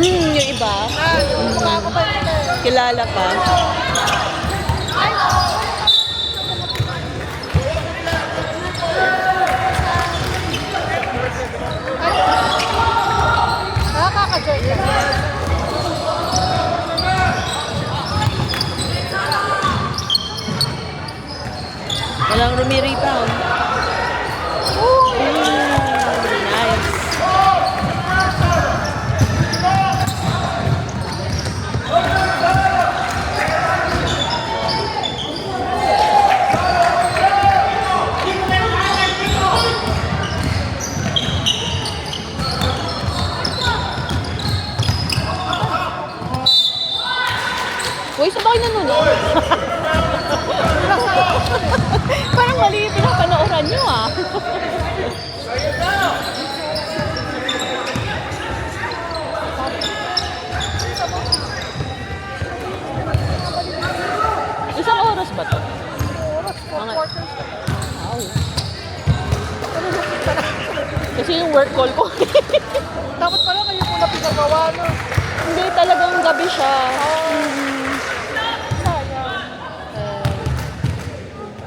Yung iba. Kilala ka. Nakaka-joy ka. Walang rumiripaw. Nice. Uy, saan ba kayo nanonood? Parang mali yung pinapanooran nyo ah. Isang oras ba to? Mga... Wow. Kasi yung work call ko. Dapat pala kayo muna pinagawa, no? Hindi, talagang gabi siya.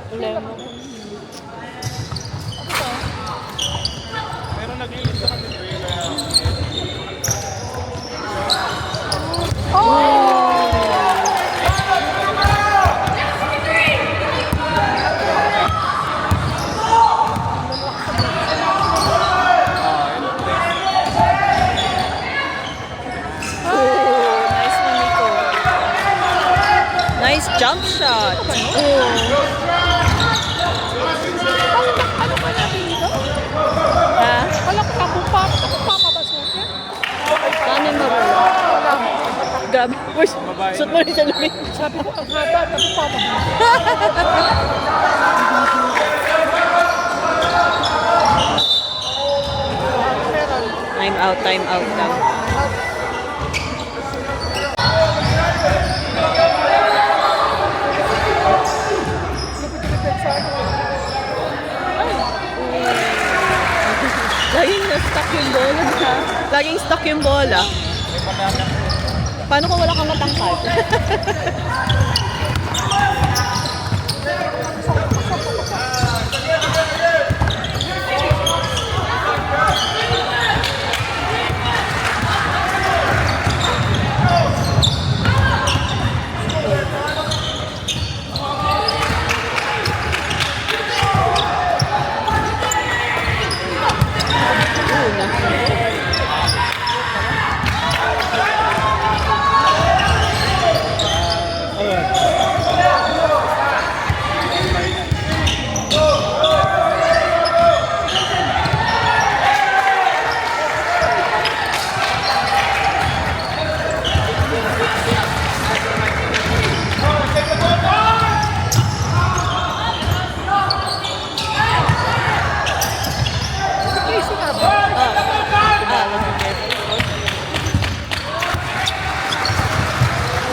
Problema. Pero nag-iisa kami Nice one, Nico. Nice jump shot. Ano ka natin dito? Ha? Wala ko akong papabasukin. Paano yung mabula? Grabe. Where's... Suot mo rin sa lumit. Sabi ko, ang haba, tapos papabasukin. Time out lang. Laging na-stuck yung bola ha? Laging stuck yung bola. Paano kung wala kang matangkad?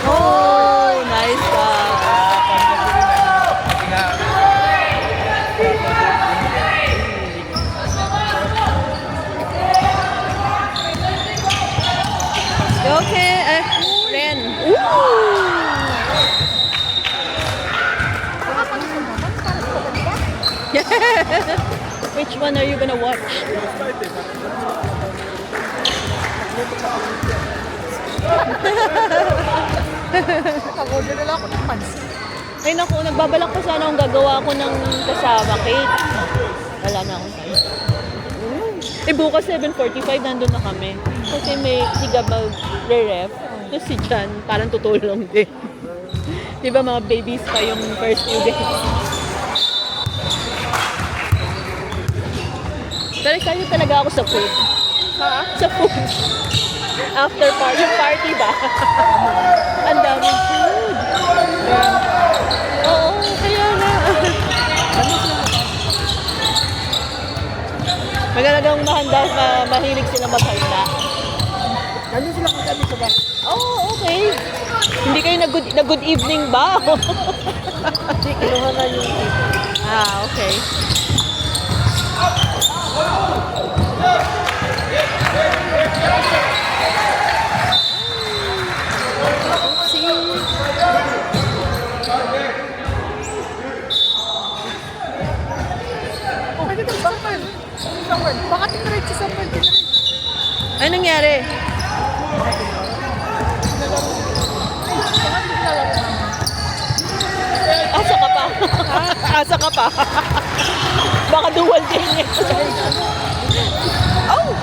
Oh, nice okay, Ren. Which one are you gonna watch? Nag-order nila ako ng pansin. Ay naku, nagbabalak pa sana akong gagawa ko ng kasama cake. Wala na akong time. Bukas 7:45 nandun na kami. Kasi may si Gabal re-ref. Tapos si Jan parang tutulong din. Diba mga babies pa yung first few days. Pero excited talaga ako sa food. Ha? Sa food. After party, yung party ba? Ang daming food. Oo, kaya na. Magalagang mahanda, mahilig sila maghanda. Ganun sila kung kami sa bahay. Oh, okay. Hindi kayo nag-good evening ba? Hindi, kinuha na yung tip. Okay. ng word. Bakit diretso sa word? Ano nangyari? Asa ka pa? Asa ka pa? Baka dual game yan. Oh!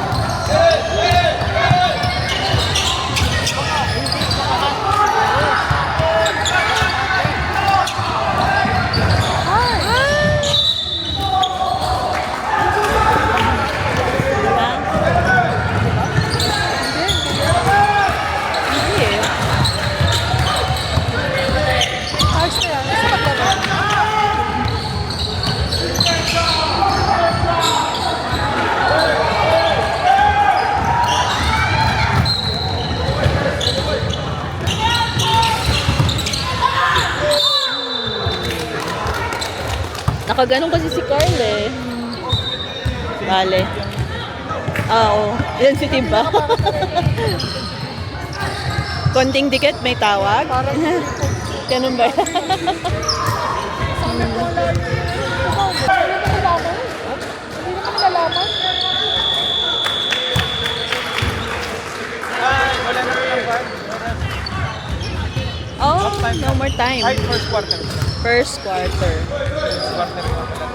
Hindi eh. Ayos na yan. Sa paglaro. Nakaganon kasi si Carl eh. Bale. Oo. Yan si Timba. Konting dikit, may tawag. Parang Ganun ba? sana wala yun. Hindi naman nalaman. Hindi naman nalaman. Wala na rin ang bar. Oh, no more time. Ay, first quarter. First quarter. First quarter pa pala.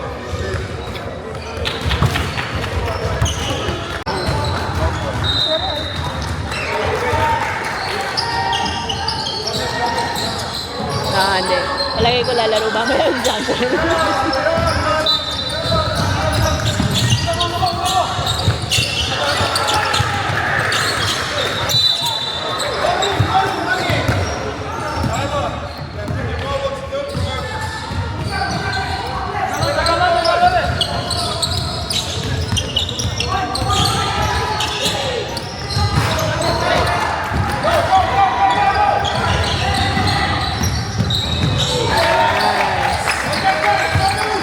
Hindi. Palagay ko lalaro ba may Johnson?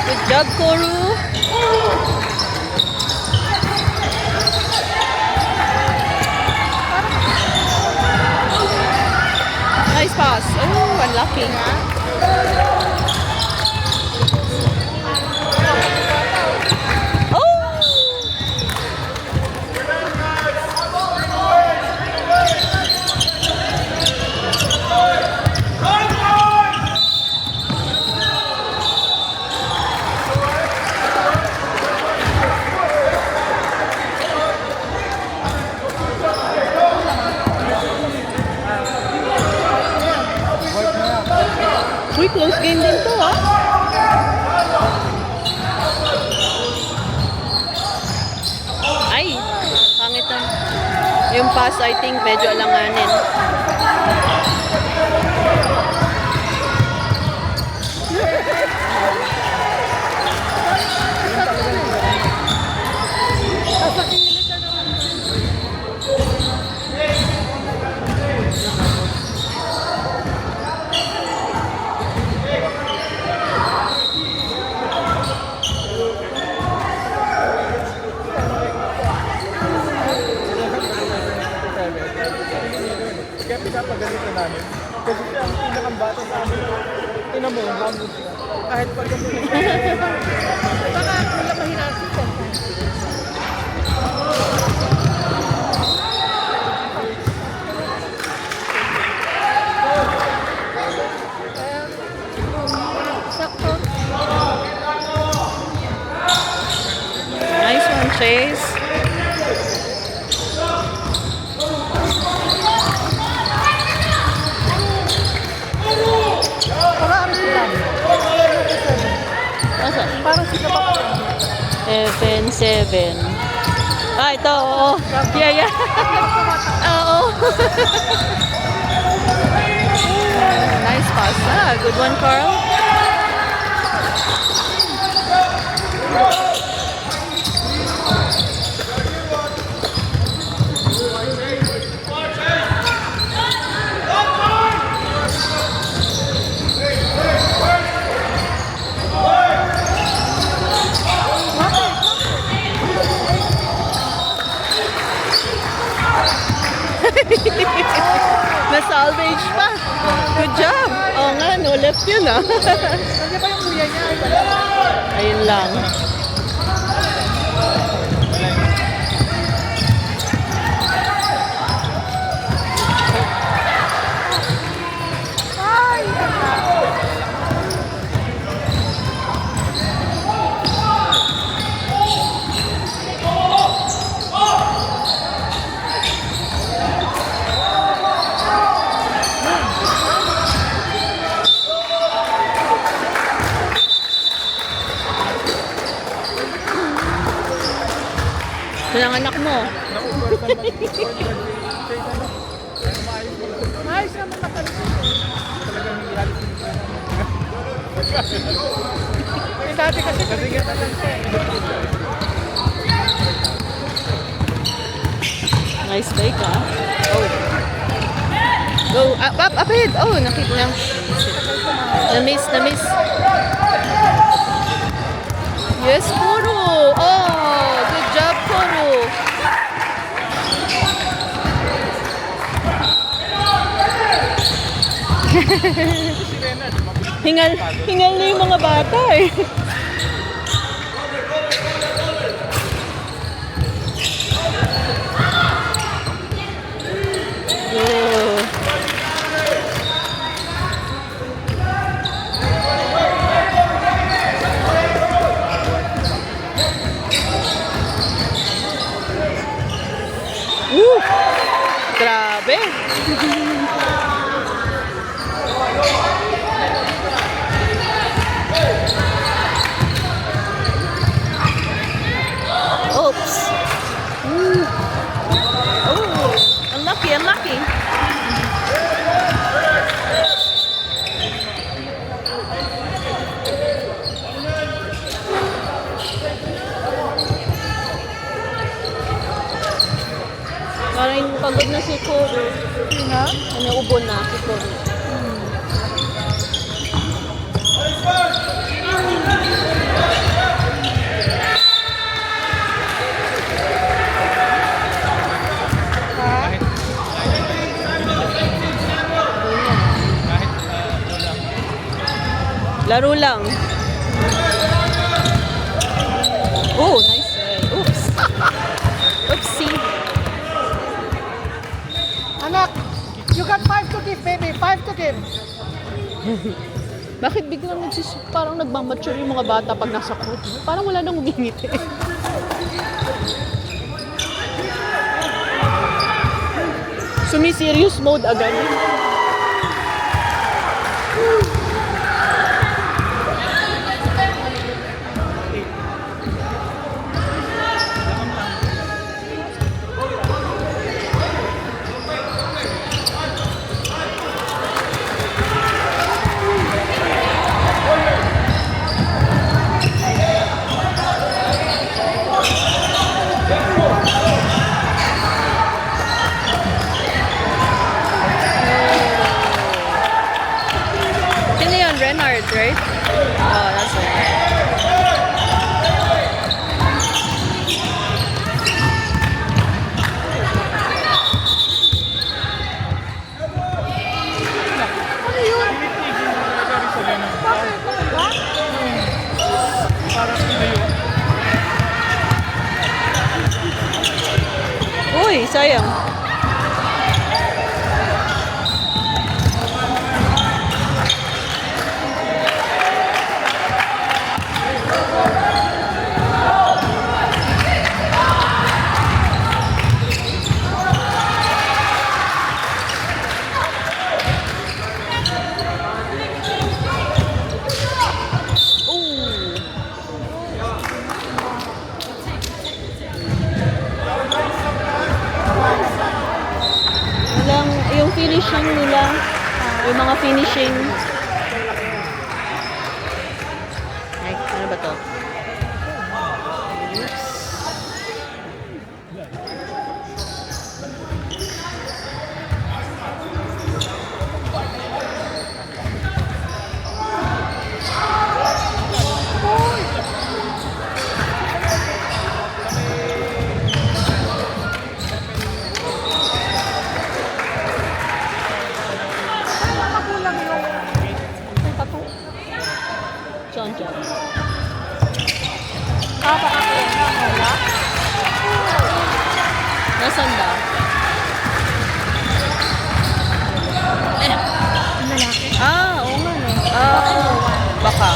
Good job, Koru. Nice pass. Oh, unlucky. Oh! Uy, close game din to, ah. Ay, pangit ang... Yung pass, I think, medyo alanganin. Kaya pinapagalito namin. Kasi siya ang pinakang bata sa amin. Tingnan mo, hamon siya. Kahit pag ganito. Baka wala mahinasip ko. Sakto. Nice one, Chase. Parang ano sila? Asa? Parang sila pa pala. 7-7. Ah, ito, oo. Yeah, yeah. Oo. Nice pass. Ah, good one, Carl. Na-salvage pa. Good job. Oo nga, no left yun ah. Nandiyan pa yung kuya niya. Ay, wala. Ayun lang. Pinanganak mo. Na-overcome Ayos naman makalusot. talagang hihalis yung Eh, dati kasi Kasi nga talaga. Nice bike, ah. Oh. Go. Up ahead. Oh, nakita lang. Na-miss. Yes, Puro. Oh, good job, Puro. hingal na yung mga bata eh. Oh. Grabe. Oops. Oh, unlucky. Parang pagod na si Koro. na. Ubo na si Koro. Ha? Laro lang. Oh, nice. Oops. Oopsie. Anak, you got 5 to give, baby. 5 to give. Bakit biglang parang nagmamature yung mga bata pag nasa court? Parang wala nang umingiti. Sumi-serious mode agad. Sino yun? Renard, right? Oh, that's right. Parang tumayo. Uy, sayang. Walang, yung finishing nila, yung mga finishing. Ay, ano ba to? Makulang yung tattoo. Chon-chon. Baka ako na, wala. Nasaan daw? Lalaki. Ah, oo nga no. Ah, baka.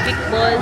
Kickball.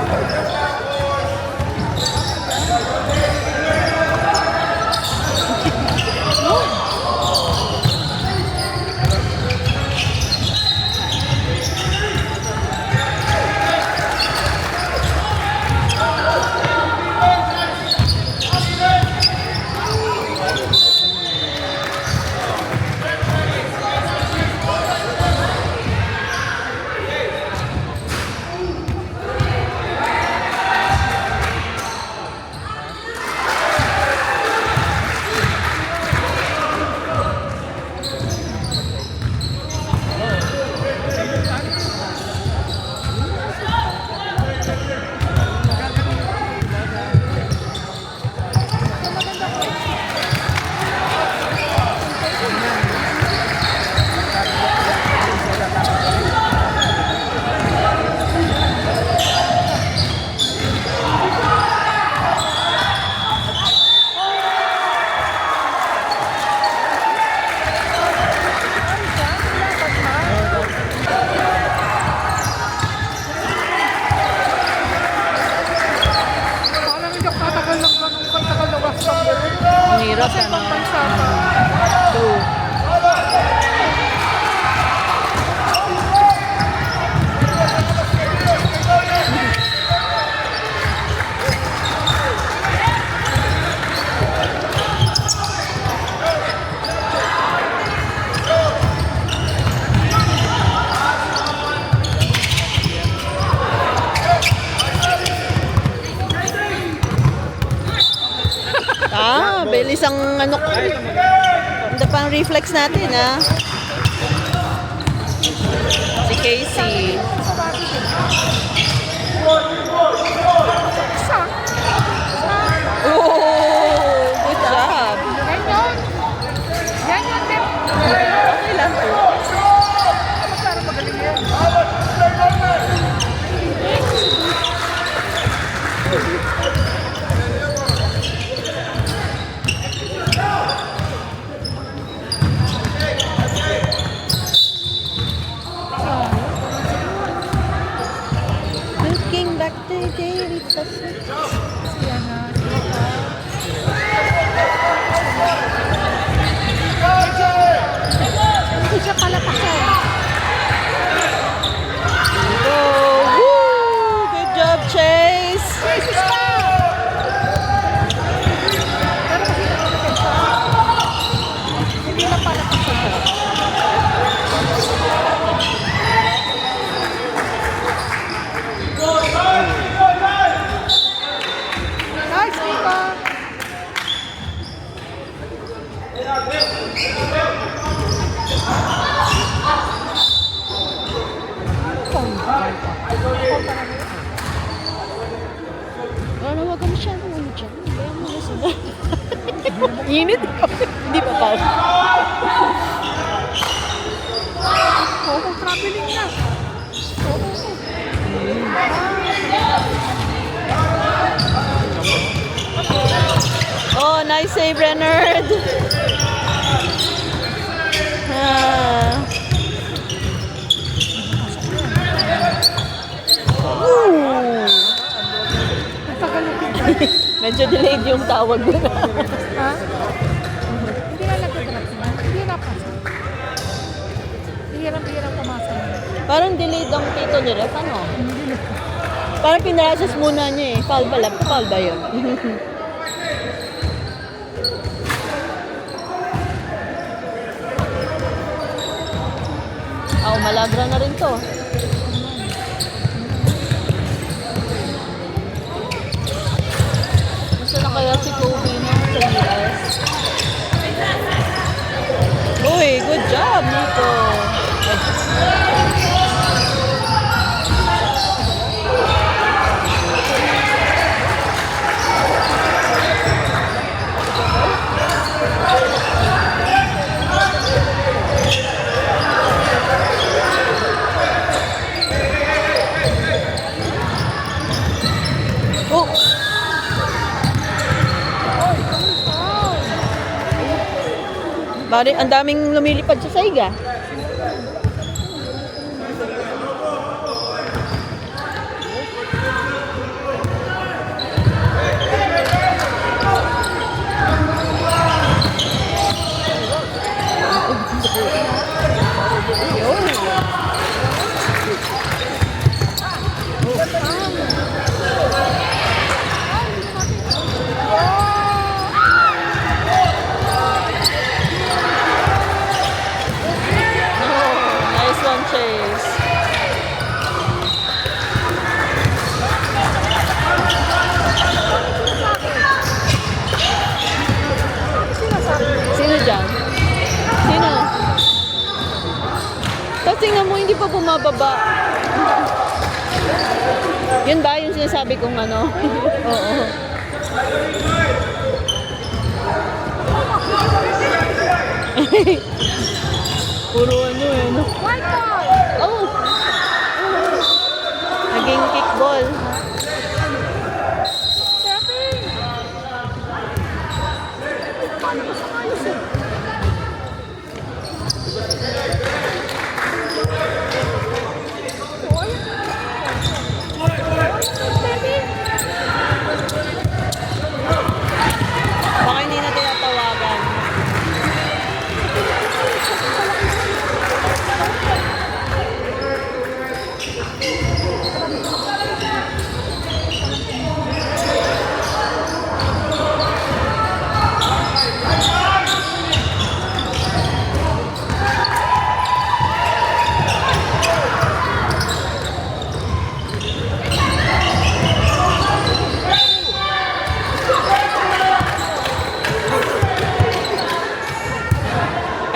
Nasa ibang bansa pa. True. Bilis ang ano ko. Ganda pang reflex natin, ha? Si Casey. Isa. Oh, good job. Yan yun. Yan yun, Dep. Okay lang po. Para magaling yan. Looking back to the day with the sweet. Siya na. Hindi siya palapakan. Go! Woo! Good job, Chase! Jesus ka! Pero kasi nakakapit siya. Hindi na palapakan. Nice, Mika! Ano, wag ka masyadong ano dyan. Kaya mo na sila. Init. Hindi pa pa. Oo, traveling na. Oo. Oh, nice save, Renard. Ah. Ooh. Nagtagalupin ka. Medyo delayed yung tawag mo na. Ha? Hindi na nagtagalupin. Hindi na pasok. Hirap-hirap pumasa na. Parang delayed ang tito ni Ref, ano? Parang pinarasas muna niya eh. Foul pala. Foul ba yun? Malagra na rin to. Gusto na kaya si Kobe na sa US? Uy, good job, Nico. Bari, ang daming lumilipad sa saiga. Sino dyan? Sino? Tapos tingnan mo, hindi pa bumababa. Yun ba yung sinasabi kong ano? Oo. Puro ano eh, no? Oh! Naging kickball. Baka hindi na tinatawagan.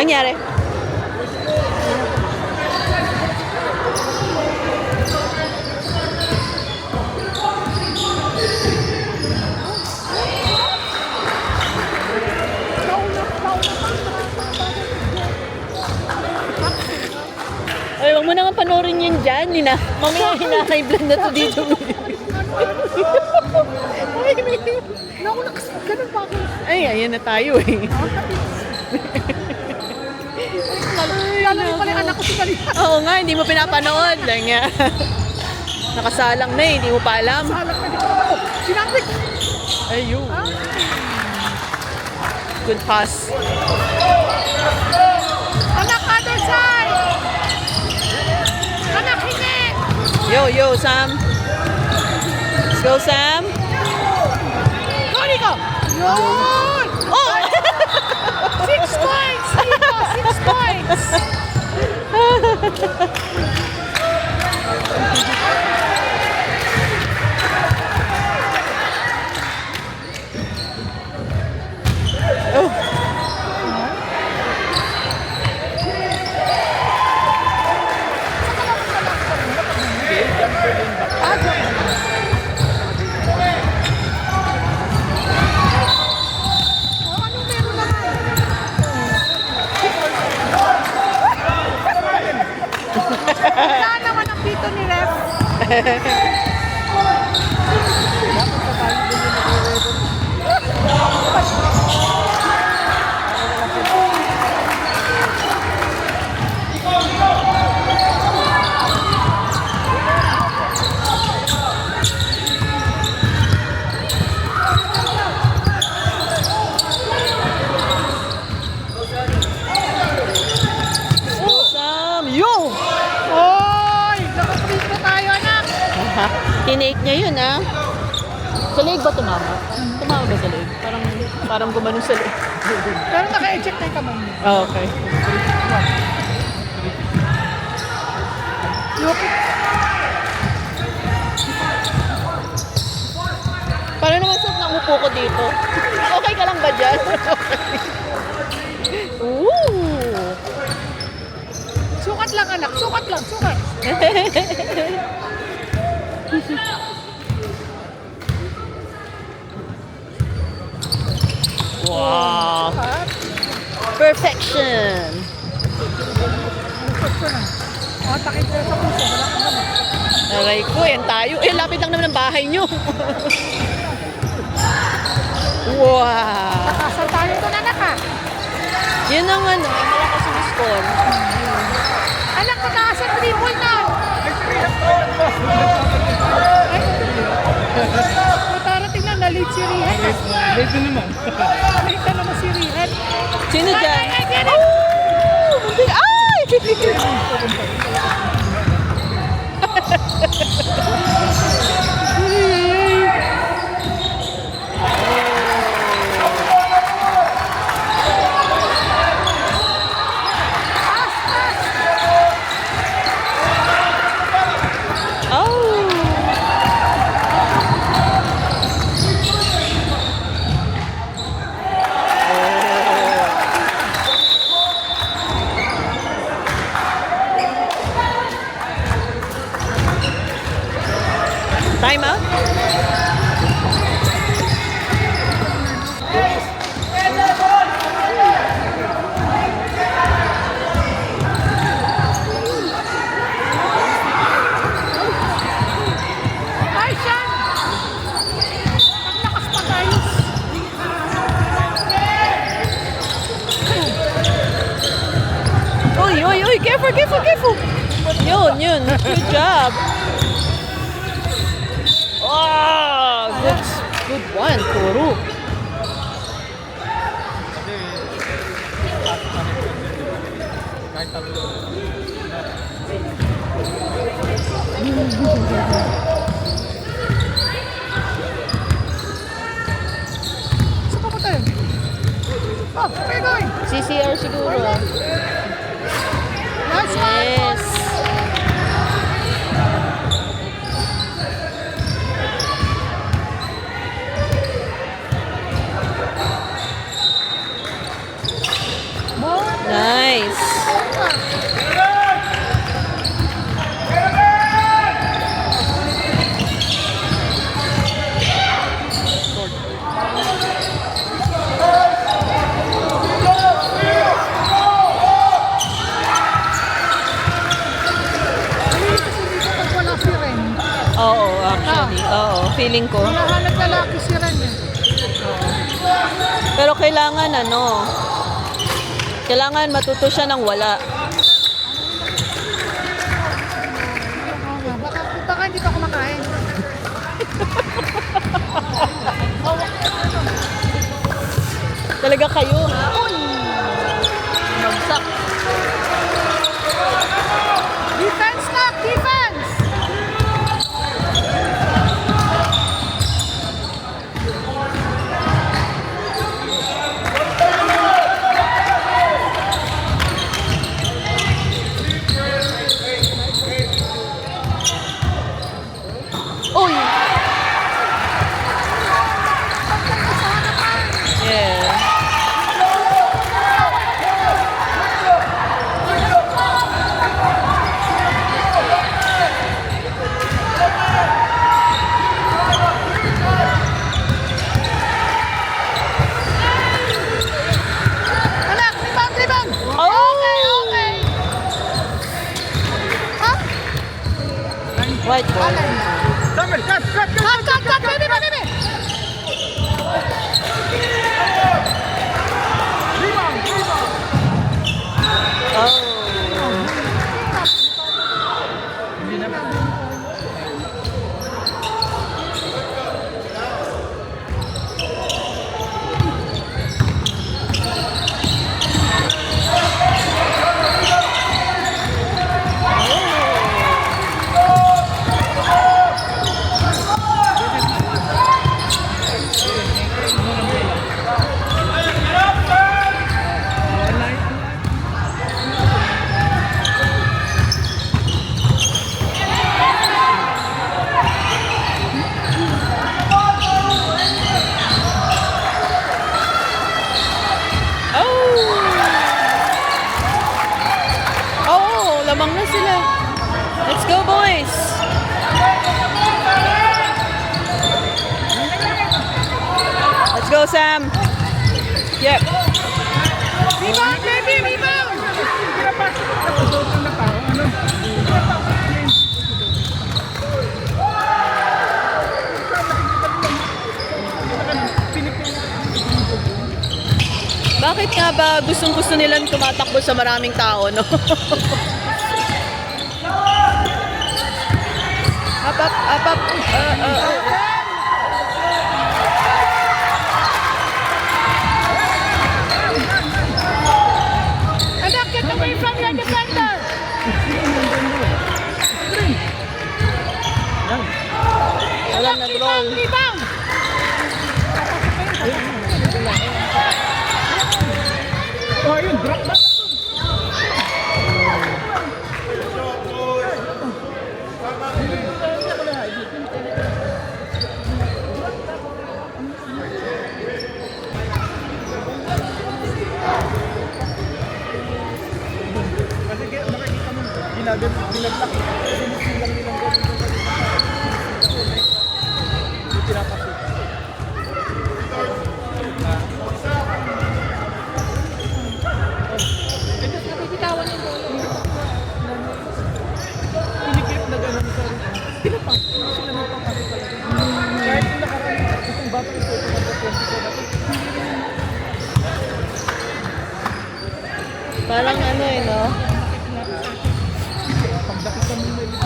Angyari? Ay, wag mo naman panoorin yun dyan, Nina. Mamaya hina-high blood na to dito. Naku, ganun pa ako. Ay, ayan na tayo eh. Lalo rin pala yung anak ko si Kalina. Oo nga, hindi mo pinapanood. Dahil nga. Nakasalang na eh, hindi mo pa alam. Salang na dito ako. Sinapit. Ayun. Ah, Good pass. anak, other side. Anak, hindi. Yo, Sam. Let's go, Sam. Go, Nico. Yun. Oh! 6 points, Nico. 6 points. Oh, anong meron naman? Wala naman ang pito ni Ref. Sam, yo! Oy! Nakaprito tayo, anak. Ha? Tinake niya yun, ah. Sa leg ba tumama? Tumama ba sa leg? Parang gumanong sa leg. Pero naka-eject na yung kamay niya. Oh, okay. Paano naman sa nangupo ko dito? Okay ka lang ba dyan? Ooh! Sukat lang, anak. Sukat lang. Sukat. Wow! Sukat. Perfection! Sukat ko na. Oh, takip ko sa puso. Wala kang gamot. Aray ko, yan tayo. Eh, lapit lang naman ang bahay nyo. Wow! Takasan tayo doon, anak, ha? Yan ang ano, malakas yung score. Anak, takasan 3-point na. Matarating na, na-lead si Rihan. Dito naman. Late na naman si Rihan. Sino dyan? Ay, get it! Oh! Muntik! Ay! Time out? Ay, Sean! Paglakas pa tayo. Uy! Careful! Yun. Good job. Oh, good one, Kuro. Kahit tatlo. Saan pa tayo? Oh, where you going? CCR siguro. Nice one! Yes. More. Nice. Pag wala si Ren. Oo, actually. Oo, feeling ko. Hinahanap lalaki si Ren eh. Pero kailangan kailangan matuto siya ng wala. Oo nga. Baka hindi pa kumakain. Talaga kayo, ha? Uy! Magsak. Defense knock! Defense! Uy! Yeah. Anak! Rebound! Rebound! Oh! Okay! Okay! Ha? White ball. Alay. Samuel, cut! Cut! Cut! Cut! Cut! Cut! Baby! Baby! Baby! Rebound! Rebound! Oh. Hindi naman. Oh, lamang na sila. Let's go, boys. Let's go, Sam. Yep. Rebound! Baby! Rebound! Bakit nga ba gustong-gusto nilang tumatakbo sa maraming tao, no? Up, up, up, up. Anak, get away from your defender! Walang nag-roll. Rebound! Oh, yun, drop back. Kasi makikita mo, binagtak. Sinisilang nilang gawin. Hindi pinapasok. Nabibitawan yung bola. Pinikip na gano'n sa pinapak. Sila nagpapasok talaga. Kahit yung nakaraan, itong batang ito, itong number 24 natin, Parang ano eh, no? pagdakit kami na ito.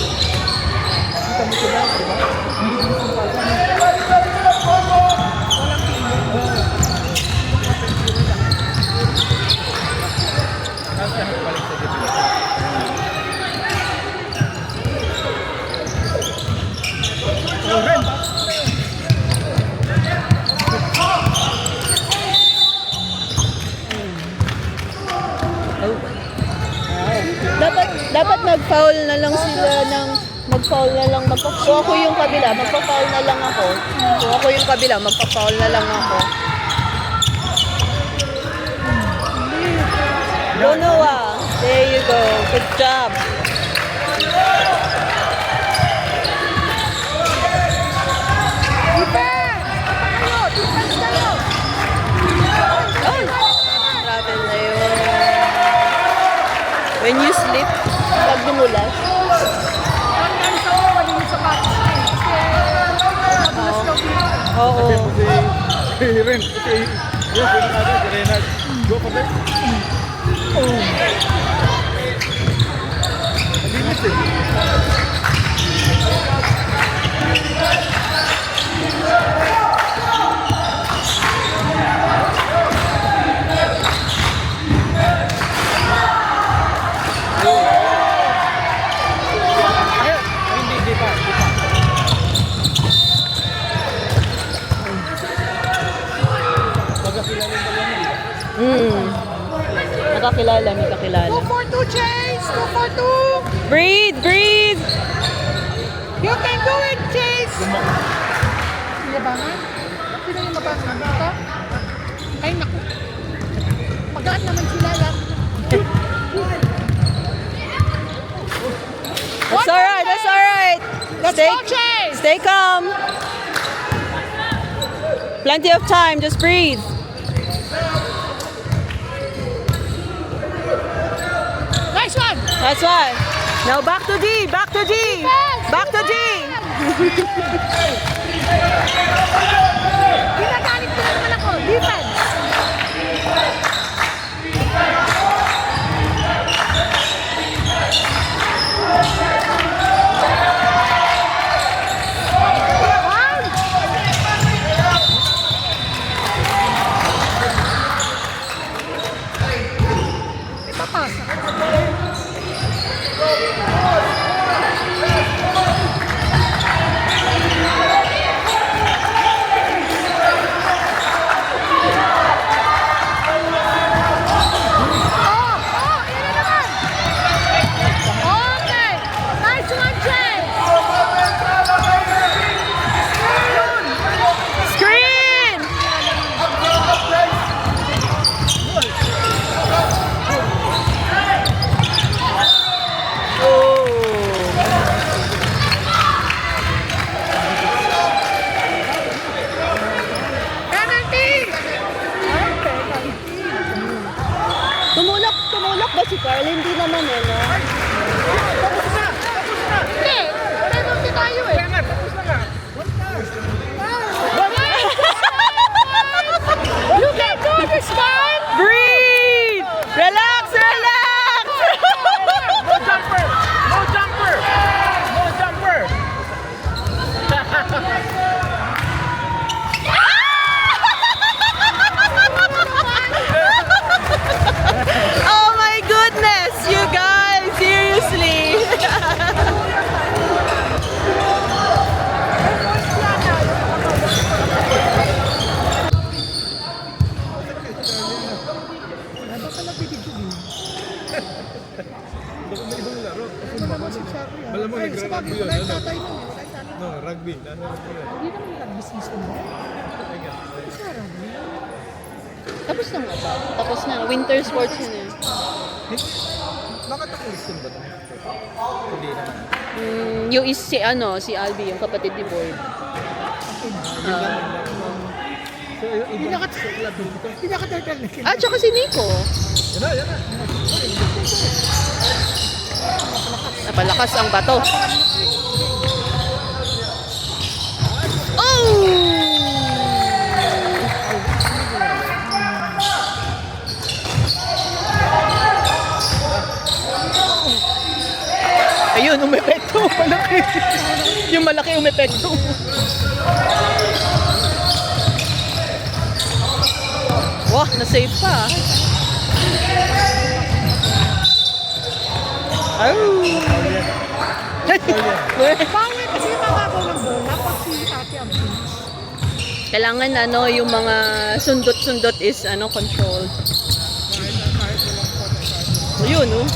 Kita mo sila, di ba? Hindi mo sumpasa. Kasi ang balik sa dito. Ren! Dapat nag-foul na lang sila ng Mag-foul na lang. So ako yung kabila, magpa-foul na lang ako. So ako yung kabila, magpa-foul na lang ako. Go Noah. There you go. Good job. Defense kayo! Ay! Travel na yun. When you sleep, pag dumulas. Ang sa mga malinis sa batas na eh. Kasi madulas daw dito. Oo. Si Ren, yes, yun agad, si Renard. Go for that. Malinis eh. Ayun, hindi pa. Pagkakilala yung dalawa nila. Nakakilala, may kakilala. 2-4-2, Chase! 2-4-2! Breathe! Breathe! You can do it, Chase! Yabangan? Sino yung mabangan dito? Ay, naku. Magaan naman sila yan. That's alright, that's alright. Let's go, Chase! Stay calm. Plenty of time, just breathe. Nice one! That's why. Now back to D, back to D. Back to D. Ginagalit ko na naman ako. Defense! Papasa. Screen! Tumulak ba si Carl? Hindi naman eh, no? Hindi, penalty tayo eh. You can do this, man! Breathe! Relax, relax! No jumper! No jumper! No jumper! Oh my goodness, you guys, seriously. Malamang nagra-rugby yun, ano? No, rugby. Ano yun? Hindi naman nag-business mo. Tapos na nga ba? Tapos na. Winter sports yun eh. Bakit ako listin ba ito? Hindi naman. Yung is si si Albi, yung kapatid ni Boyd. So, ibang club dito. Hindi ka turtle na Ah, tsaka si Nico. Yan na, yan na. Napalakas ang bato. Oh! Ayun, umepekto. Malaki. Yung malaki umepekto. Wah, na-save pa. Oh! Bakit kasi mababaw ng bola pag si ate ang finish? Kailangan yung mga sundot-sundot is controlled. Ayun, oh.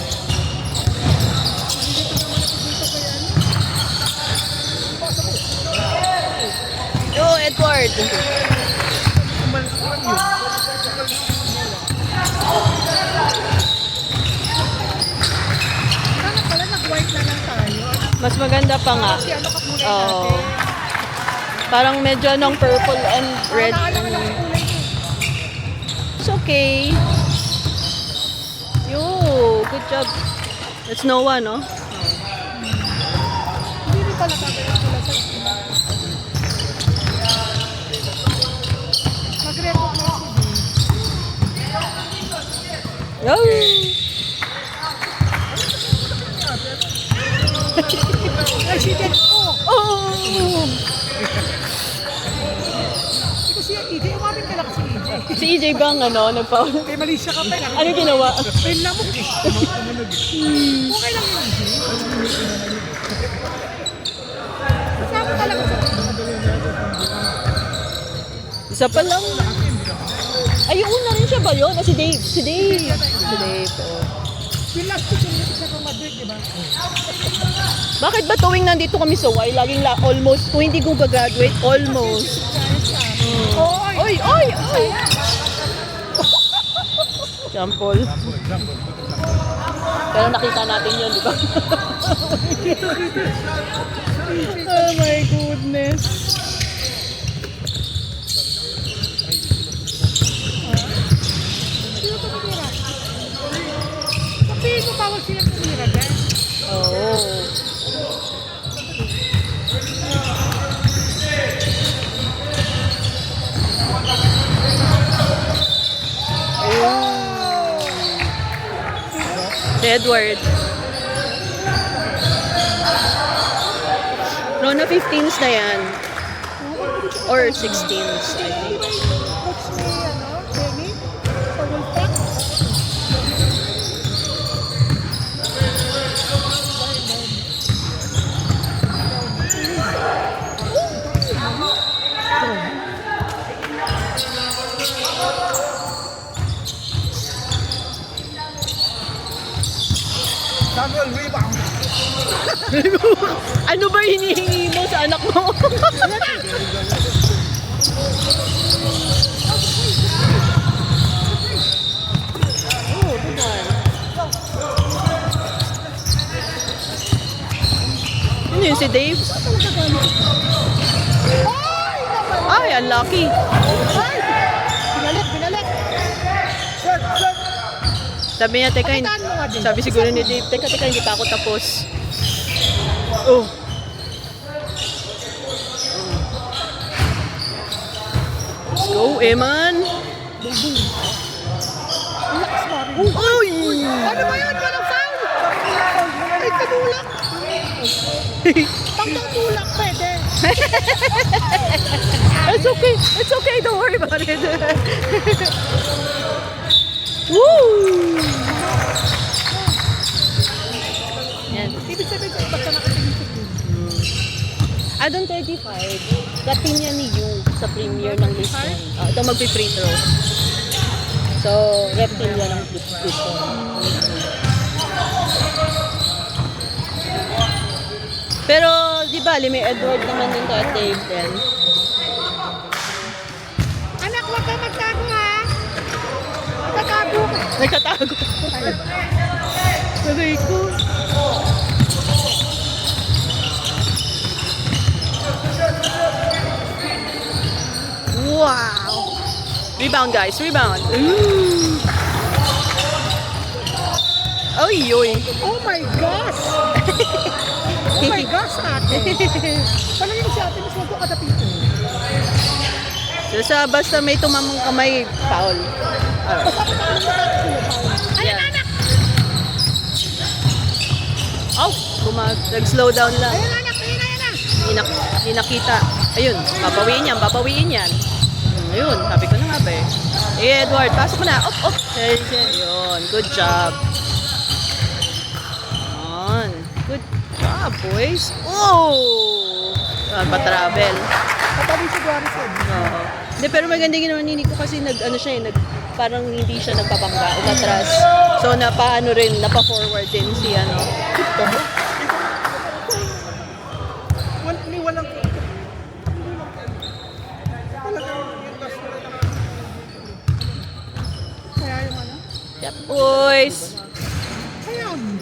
Umalis ko lang yun. Sana pala nag-white na lang tayo. Mas maganda pa nga. Kasi ano ka kulay Oo. natin. Parang medyo anong purple and red. Naalala lang ang kulay niya. It's okay. Yo, good job. It's Noah, no? Hindi rin pala kagaya sila sa sila. Mag-record na si Dave. Yo! Ay, si Dave. Oh! Oh! Ito si EJ. Umamin ka lang si EJ. Si EJ bang ano, nagpa- Kay Malisha ka pa. Ano ginawa? Fail na mo. Okay lang yun. Kasama talaga sa Isa pa lang. Ay, yung una rin siya ba yun? Ah, si Dave. Si Dave. Si Dave, oh. yung last two yung isa kang Madrid, di ba? Bakit ba tuwing nandito kami sa Y, laging almost, kung hindi ko graduate almost. Oy! Oy, oy, oy! Jampol. Pero nakita natin yun, di ba? Oh my goodness. Sino ito tumira? Sabihin ko bawal silang tumira, guys. Oo. Si Edward. Rona 15s na yan. Or 16s, I think. Coach ni, Benny? Sa Wolfpack? Samuel, rebound. Ano ba hinihingi mo sa anak mo? Oh, good one. Ano yun, si Dave? Ay, unlucky. Ay! Binalik, binalik. Shot, shot. Sabi niya, teka, Pakitaan mo nga din. sabi siguro ni Dave, teka, hindi pa ako tapos. Oh. Let's go, Eman. Ang lakas mo rin. Uy! Ano ba yun? Walang foul! Ay, kadulak! Pagdang tulak, pwede. It's okay. It's okay. Don't worry about it. Woo! Yan. Ibig sabihin sa basta nakatingin si Kim. Adon 35. Dating niya ni Yu sa premiere ng Lisbon. Ito magpi-free throw. So, reptile yan ng Lisbon. Pero, di ba, may Edward naman din to at Dave din. Anak, huwag ka magtago ha! Magtatago ka. Nagkatago. Sabi ko. Wow! Rebound, guys. Rebound. Ooh. Oy, oy. Oh my gosh! Oh my gosh, ate! Paano yung si ate, mas wag ko katapitin. So, basta may tumamang kamay, foul. Basta ko tayo yung Ayan, anak! Oh, nag-slow down lang. Ayun anak, ayun na, ayun na! Hindi nakita. Ayun, babawiin yan, babawiin yan. Ayun, sabi ko na nga ba eh. Eh, Edward, pasok mo na. Op, op. Ayun, good job. Ayun, good job, boys. Oh! Pa-travel. Patabi si Guarison. Oo. Hindi, pero maganda ginawa ni Nico kasi parang hindi siya nagpapangga, umatras. So, napa-forward din si ano. Walang. Boys! Kaya mo.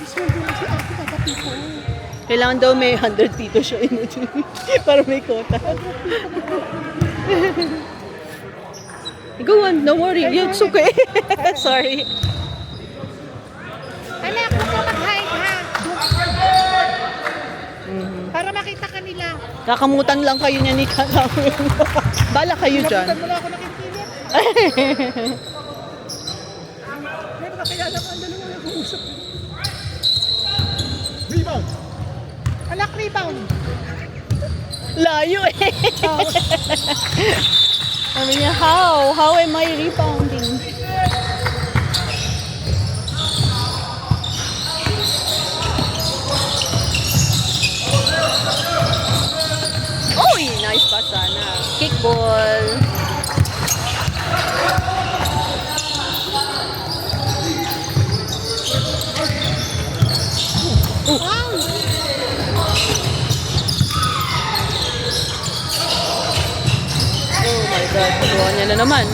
Isweldo lang si ate kagabi ko. Kailangan daw may 100 dito siya para may kota. Go on, no worry. It's okay. Sorry. Anak, huwag ka mag-hide ha. Para makita ka nila. Kakamutan lang kayo niya ni Kakawin. Bala kayo dyan. Nabutan mo na ako nakikinig. Meron na kaya lang ang dalawa nag-uusap. Rebound! Anak, rebound. Layo eh. Sabi niya, how am I rebounding? Uy, nice pass sana. Kickball. Oh my God, pagawa niya na naman.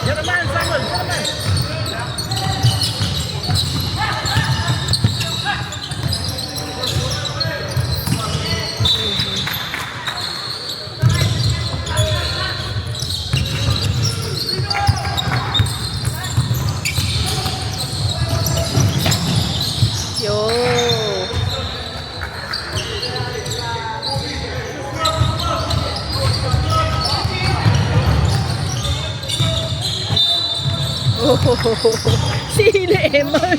Yan naman, Samuel! Yan naman! Yo. Oh, si Eman.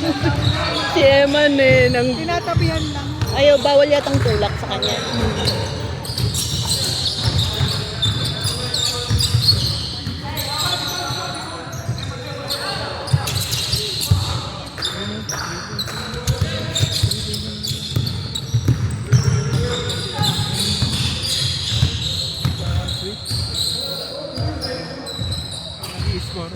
Si Eman eh. Tinatabihan lang. Ayaw, bawal yatang tulak sa kanya. Nag-i-score.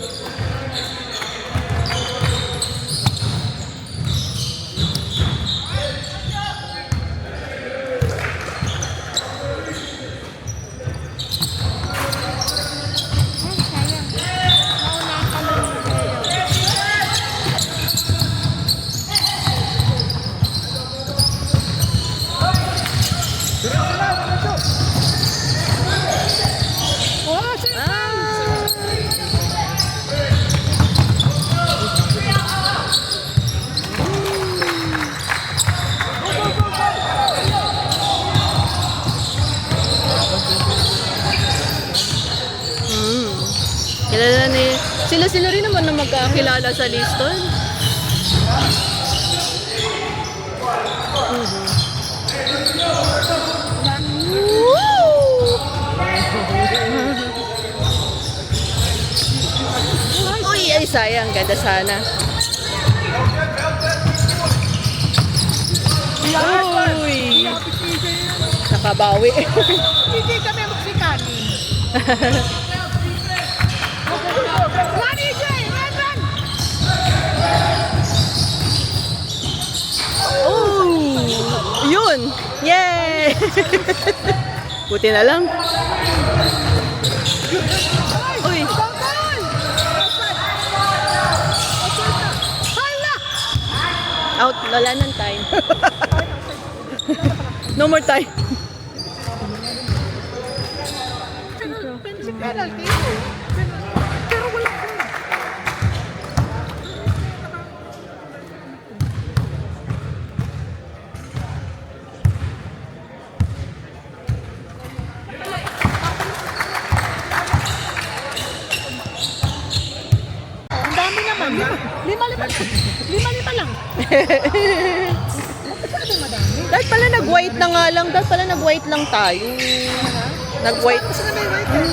Kilala ni... Sila rin naman na magkakilala sa Liston. Uy, ay sayang. Ganda sana. Uy! Nakabawi. Hindi kami magsikanin. Run, EJ! Run, run! Oh! Yun! Yay! Buti na lang. Uy! Bangkal! Hala! Out. Wala ng time. No more time. Penalty. Pero wala ko. Ang dami naman. Lima lang. Masyadong madami. Dahil pala nag-white na nga lang. Dahil pala nag-white lang tayo. Nag-white. Gusto na may white eh.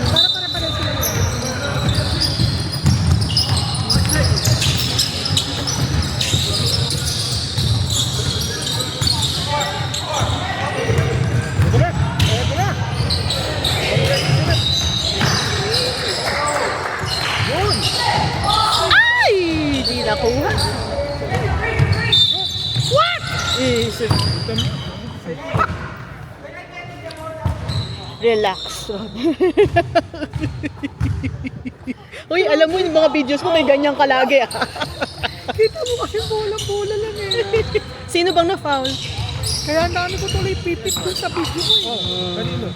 Para pare-pareho sila yan. Ito na! Ito na! Yun! Ay! Di nakuha. Relax. Uy, alam mo yung mga videos ko may ganyan kalagi ah. Kita mo kasi bola-bola lang eh. Sino bang na-foul? Kaya ang dami ko tuloy pipit dun sa video ko eh. Kanino?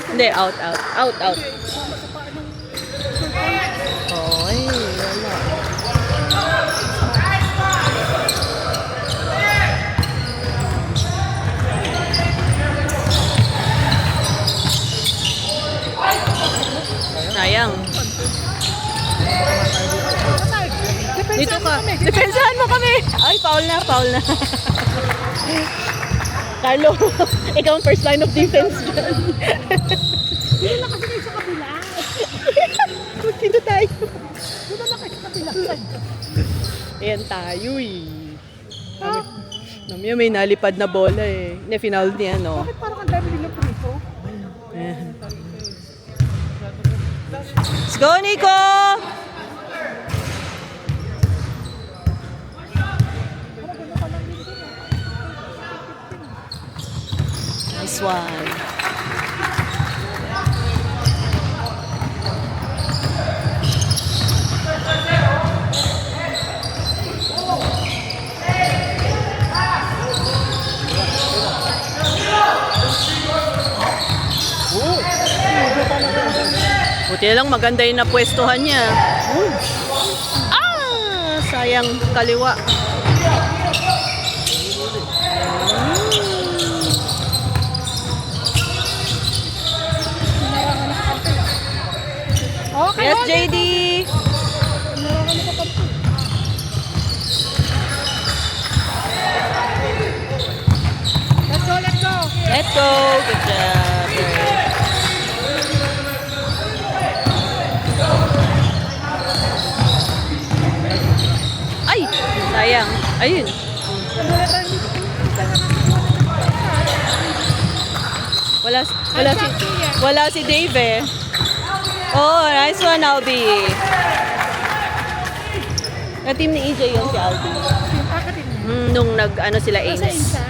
Hindi, out. Sama sa paa ng Ay, wala. Sayang. Dito ka. Depensahan mo kami. Ay, foul na. Carlo, ikaw ang first line of defense dyan. Hindi na kasi kayo sa kabila. Kino tayo? Hindi na kayo sa kabila. Ayan tayo eh. Namaya may nalipad na bola eh. Na-final niya, no? Bakit parang ang dami nilang prito? Let's go, Nico! Nice one. Buti lang maganda yung napwestuhan niya. Sayang kaliwa. Okay, Yes, hold it. JD! Let's go. Let's go! Good job! Ay! Sayang. Ayun. Wala si Dave eh. Oh, nice one, Albi. Na team ni EJ yun si Albi. Nung nag-ano sila Ace. Insa?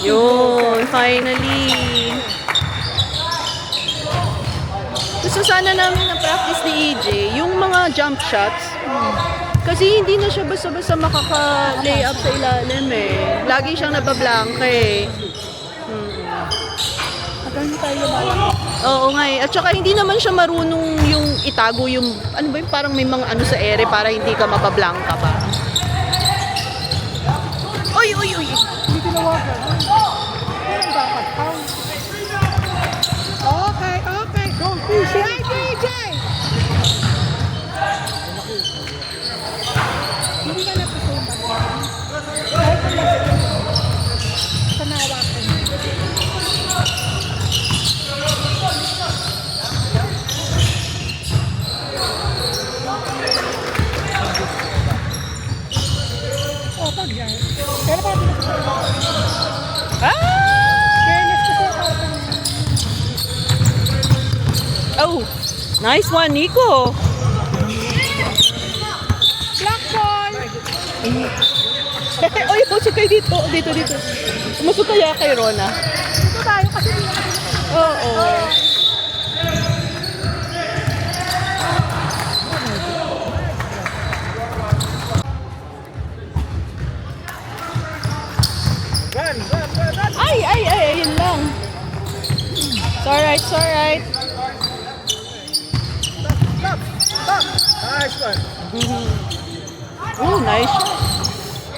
Yun, finally. Gusto sana namin na practice ni EJ, yung mga jump shots. Kasi hindi na siya basta-basta makaka-lay up sa ilalim eh. Lagi siyang nabablanka eh. Magaling tayo lumalaki. Oo nga eh. At saka hindi naman siya marunong yung itago yung, ano ba yung parang may mga ano sa ere para hindi ka mapablanka pa. Uy! Hindi tinawagan. Ano dapat? Okay. Go, DJ! Hindi ka napusundan. Kahit ang lasa. Sanawa ka niya. Pag yan. Pero parang hindi ko fairness kasi Oh! Nice one, Nico! black ball! Oy, pusok kayo dito. Dito. Umusok kaya kay Rona. Dito tayo kasi hindi na kasi. Oo. Run! Ay, yun lang. It's alright. Stop! Nice one! Oh, nice shot.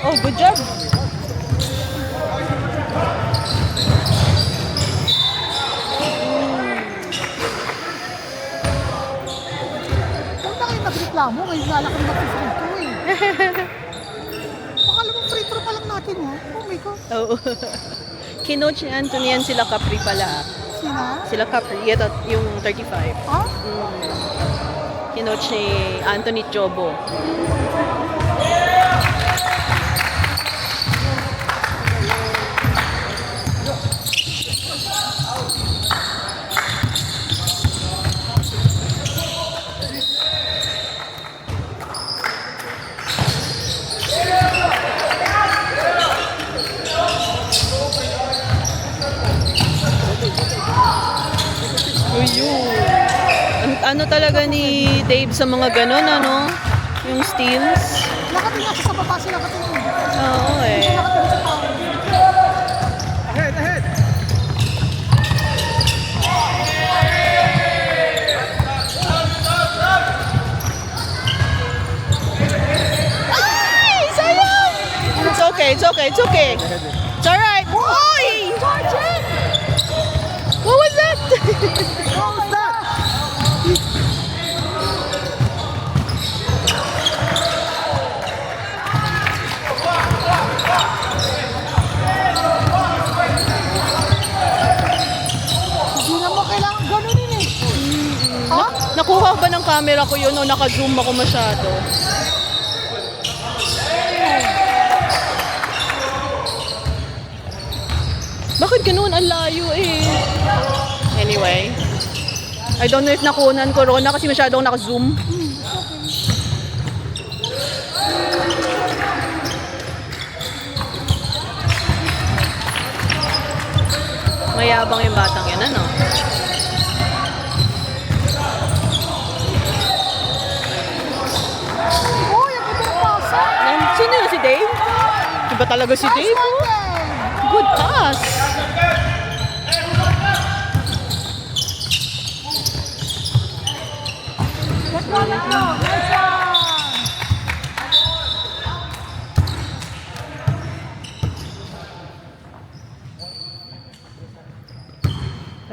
Oh, good job. Huwag na kayo nagreklamo. Ngayon lalaki na free throw eh. Akala mo free throw pa lang natin ha? Oh my God. Oo. Kinoach ni Anthony yan sila Capri pala. Sina? Sila Capri, yung 35. Ha? Kinoach ni Anthony Chobo. talaga ni Dave sa mga ganon, ano? Yung steals. Nakatingin sa baba sila nakatingin. Oo eh. Nakatingin sa tao. Ahead, ahead! Ay! Sayang! It's okay, it's okay, it's okay. It's alright. Oy! What was that? What was that? Hindi na mo kailangan ganunin eh. Ha? Nakuha ba ng camera ko yun o naka-zoom ako masyado? Bakit ganun? Ang layo eh. Anyway. I don't know if nakunan corona kasi masyadong naka-zoom. Mayabang yung batang yan, ano? Uy, ang ganda ng pasa. Sino yun? Si Dave? Iba talaga si Dave? Oh. Good pass. Let's go now. Nice one.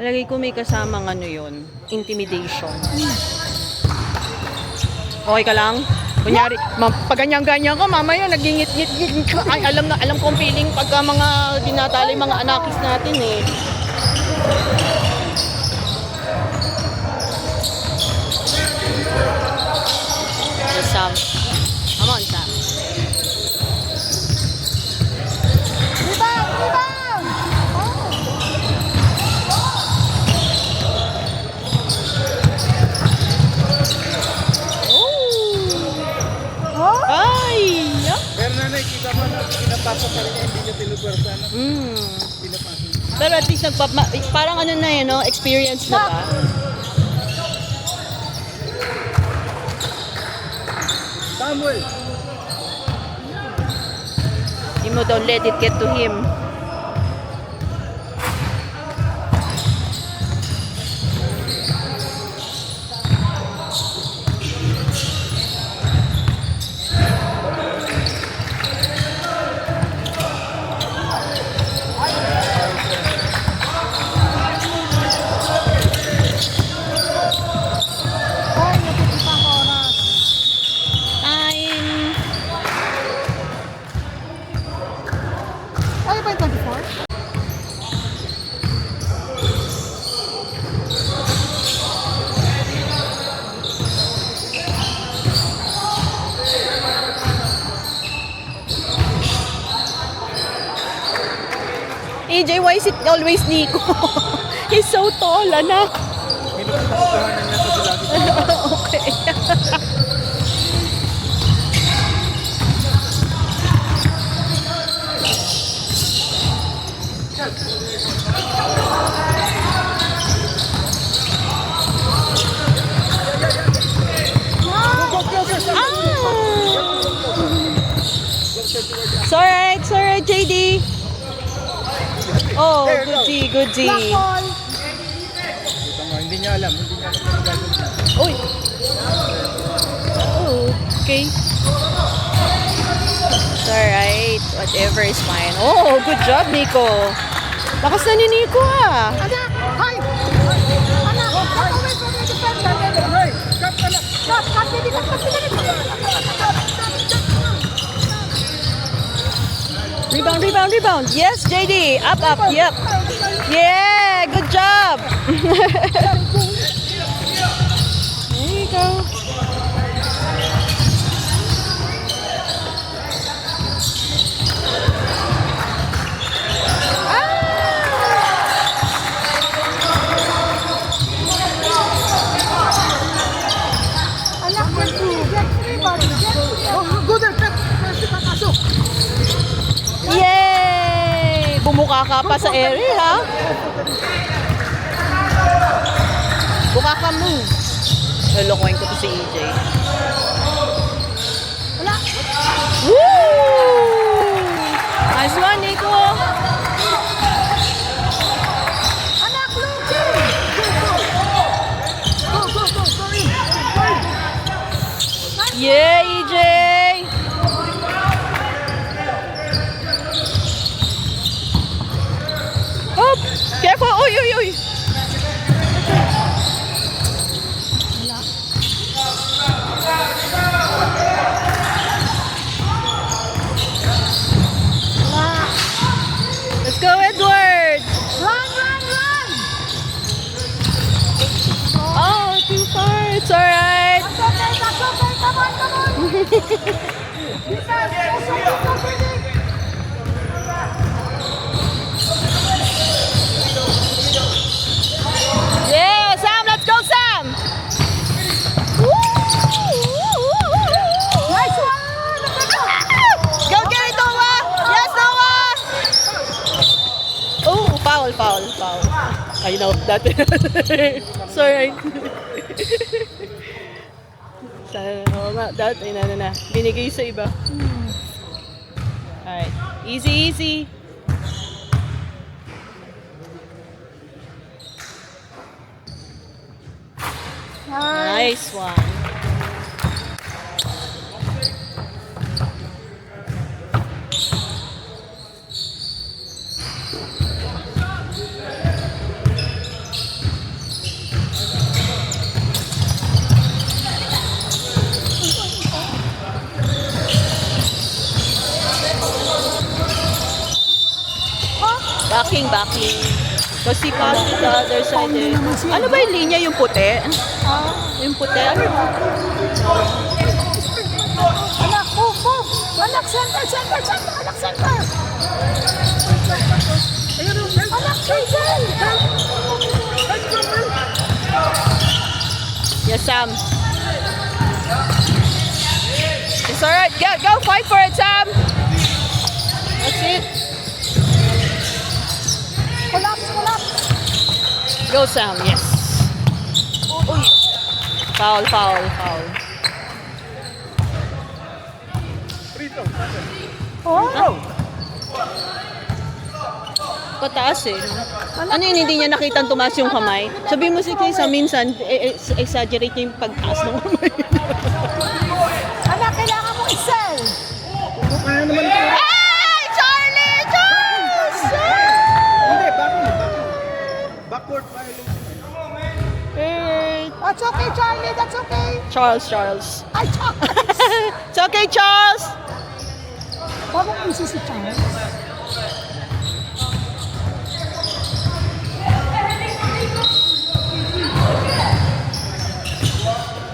Palagay ko may kasamang ano yun, intimidation. Okay ka lang? Kunyari, pag ganyan-ganyan ka, mamaya nagingit-ngit-ngit ka. Ay, alam kong feeling pagka mga dinatali mga anakis natin eh. Yes, Sam. Come on, Sam. Rebound, rebound. Oh. Ay! Yeah. Pero nanay, kita mo na pinapasok pa rin niya, hindi niya pinupwersa na. Mm. Pinapasok. Pero at least parang ano na yun, no? Experience na ba? Samuel! Imo, don't let it get to him. Ay, nakikita ang oras. Time. Ano ba yung 24? AJ, why is it always Nico? He's so tall, anak. Pinupuntahanan niya kasi lagi. Okay. It's alright, JD. Oh, good G, good G. Black ball. Kita mo, hindi niya alam ang gagawin. Uy. Oh, okay. It's alright. Whatever is fine. Oh, good job, Nico. Lakas na ni Nico, ah. Anak! Hi! Anak! Away from the defender! Hey! Cut ka na! Cut! Cut! Hindi ka! Cut! Rebound, rebound, rebound. Yes, JD. Up, up. Yep. Yeah, good job. There you go. Anak! Get through! Get through, buddy! Get through! Oh, go there! Cut! Pwede papasok! Yay! Bumuka ka pa sa area, ha? Buka ka move. Lolokohin ko to si EJ. Wala. Woo! Nice one, Nico! Anak, Lucky! Go, go, go, go in! Go in! Yeah, EJ! Hop! Careful! Uy, uy, uy! Let's go, Edward! Run, run, run! Oh, too far. It's alright. That's okay, that's okay. Come on, come on. Yeah, Sam, let's go, Sam! Nice one! Go get it, Noah! Yes, Noah! Oh, foul, foul, foul. I know that. Sorry. Oo nga, that, ay na. Binigay sa iba. Alright. Easy, easy. Nice one. Backing, backing. Kasi pass to the other side eh. Ano ba yung linya? Yung puti? Yung puti? Ano? Anak, move, move! Anak, center, center, center! Anak, center! Anak, center! Yes, Sam. It's alright. Go, fight for it, Sam. That's it. Collapse, collapse! Go, Sam. Yes. Uy. Foul, foul, foul. Oh! Pataas eh. Ano yun, hindi niya nakita tumaas yung kamay? Sabihin mo si Kaysa, minsan, exaggerate niya yung pagtaas ng kamay. Anak, kailangan mo i-sell! Kaya naman ito. Hey! Charlie! Charles! Hindi, backward filing. Hey! That's okay, Charlie, that's okay! Charles. Ay, Charles! It's okay, Charles! Bakit isi si Charles?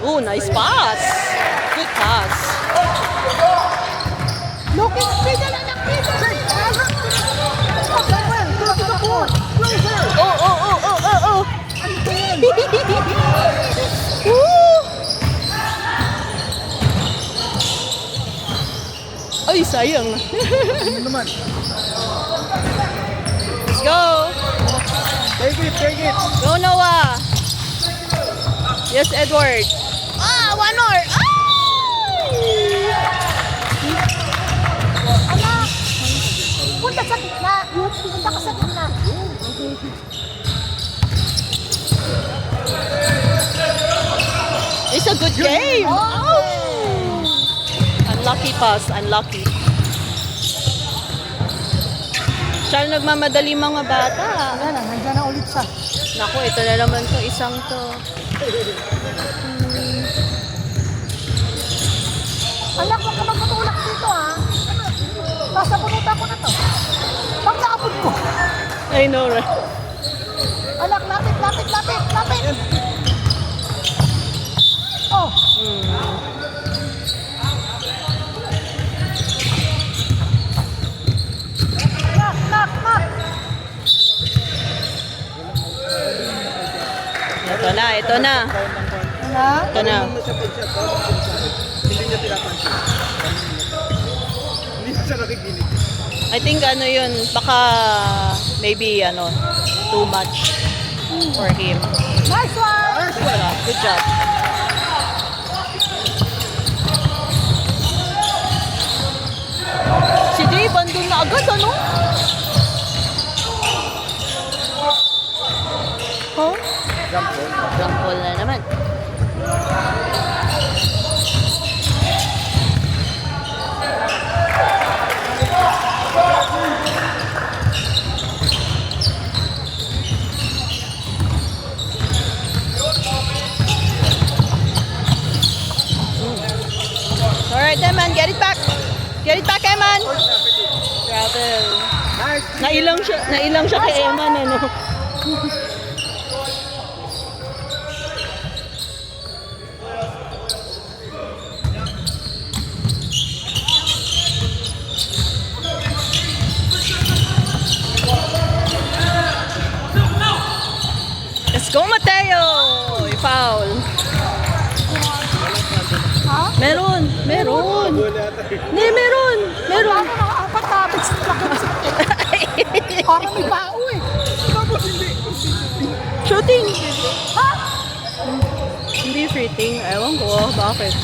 Ooh, nice pass. Good pass. Looking middle, anak, middle! Well, go to the board! Closer! Oh. Again! Woo! Ay, sayang. Ano naman? Let's go. Take it. Go, Noah. Yes, Edward. One more. Anak! Punta sa gitna! Punta ka sa gitna! It's a good game. Oh! Unlucky pass, unlucky. Siya nagmamadali mga bata. Ayan na, nandiyan na ulit siya. Naku, ito na naman to, isang to. Anak, huwag ka magpatulak dito, ha? Sasabunutan ko na to. Pag naabot ko. I know, right? Anak, lapit! Oh! Knock! Ito na. Anak? Ito na. Hindi niya pinapansin. Hindi siya nakikinig. I think ano yun, baka maybe too much for him. Nice one! Good job. Long ball na naman. Alright, Eman, get it back. Get it back, Eman. Travel. Nailang siya kay Eman, ano. Let's go, Mateo! Foul. Ha? Meron. Meron. Ano mga apat topics na laki. Parang may bao eh. Shooting. Ha? Hindi shooting. Ewan ko. Bakit?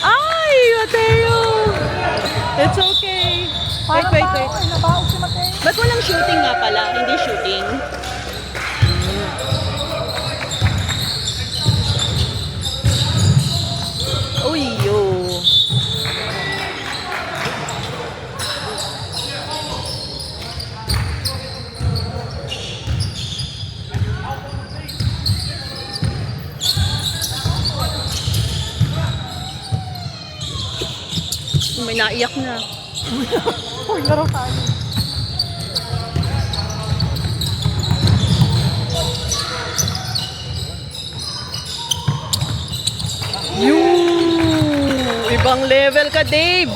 Ay, Mateo! It's okay. Wait. Bao eh. Nabao si Mateo. Ba't walang shooting nga pala? Hindi shooting. Uy, yo. May naiyak na. Uy, laro tayo. Ibang level ka, Dave.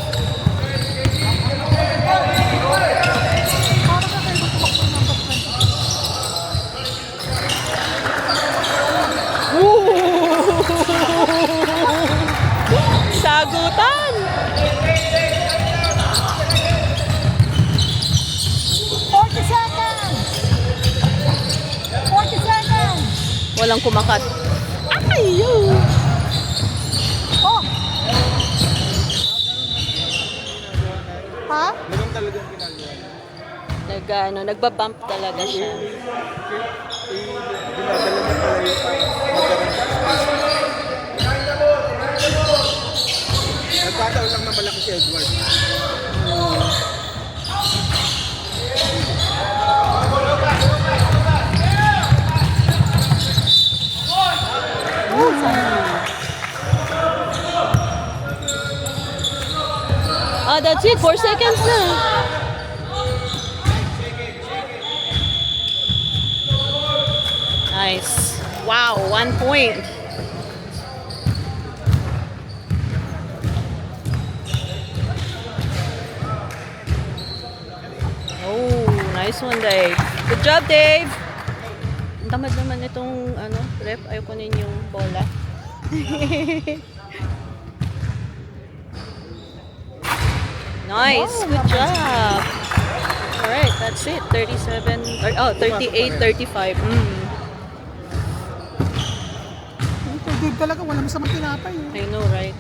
Sagutan. 40 seconds! 40 seconds! Walang kumakat. Ay, yo. Oh! Ha? Ganun talagang ginagawa. Nagbabump talaga siya. Dinadala niya pala yung magkaroon ng space. Nagkataon lang na malaki si Edward. Ah, that's it. 4 seconds na. Nice. Wow, 1 point. Oh, nice one, Dave. Good job, Dave. Ang tamad naman itong ref. Ayaw ko yung bola. Nice. Good job. Alright, that's it. 38, 35. Dave talaga, wala masamang tinapay eh. I know, right?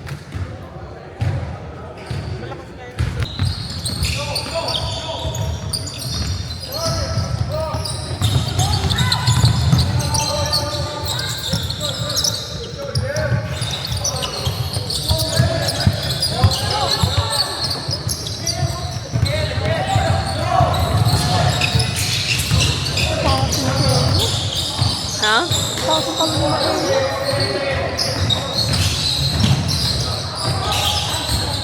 Ha? Tapos ang talo ni Mateo.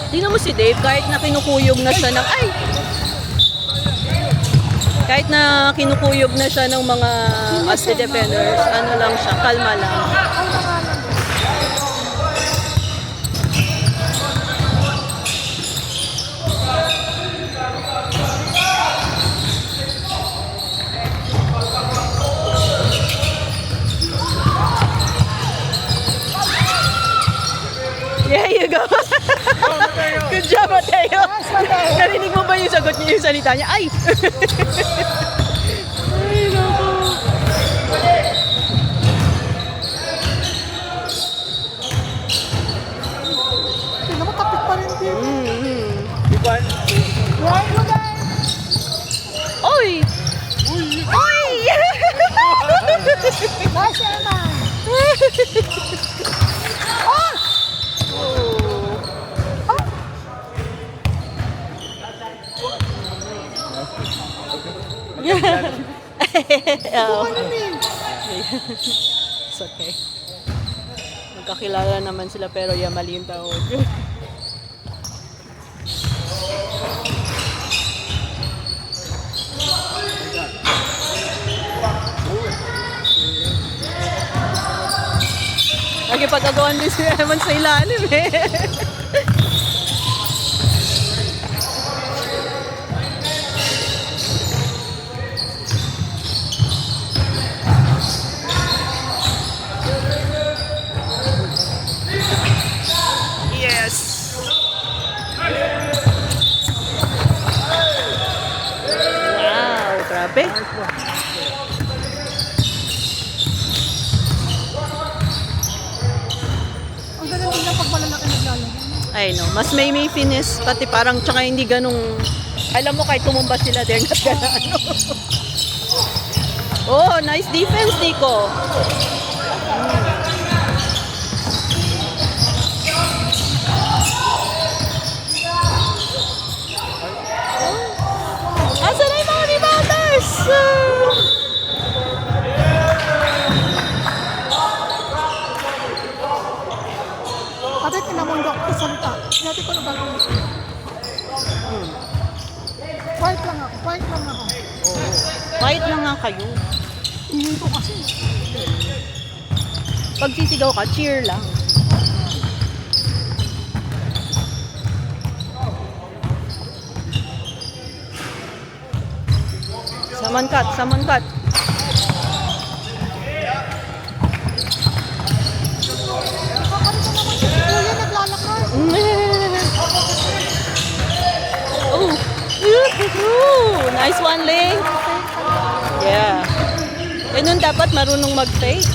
Tingnan mo si Dave, kahit na kinukuyog na siya ng... Ay! Kahit na kinukuyog na siya ng mga Asti defenders, ano lang siya, kalma lang. Ang pangalan. There you go. Good job, Mateo. Yes, Mateo. Narinig mo ba yung sagot niya, yung salita niya? Ay! Ay, naku. Tingnan mo, tapik pa rin din. Iban. Right, mo guys! Oy! Oy! Nice, Emma! Ah! Oh. Ano eh? It's okay. Magkakilala naman sila pero mali yung tawag. Nagipagagawan din si Eman sa ilalim eh. Yes! Wow, grabe. Ang galing din pag malalaki naglalaro. I know, mas may finish, pati parang tsaka hindi ganong, alam mo kahit tumumba sila, they're not gonna ano. Oh, nice defense, Nico. Asa na yung mga rebounders? Kasi tinamundok ko salita. Dati ko na gagawin. Quiet lang ako. Quiet lang ako. Kahit na nga kayo. Ingin ko kasi. Pag sisigaw ka, cheer lang. Saman cut, saman cut. Kakarito naman si Kuya naglalakad. Oh, Woohoo! Nice one, Ling. Yeah. Ganun dapat marunong mag-fake.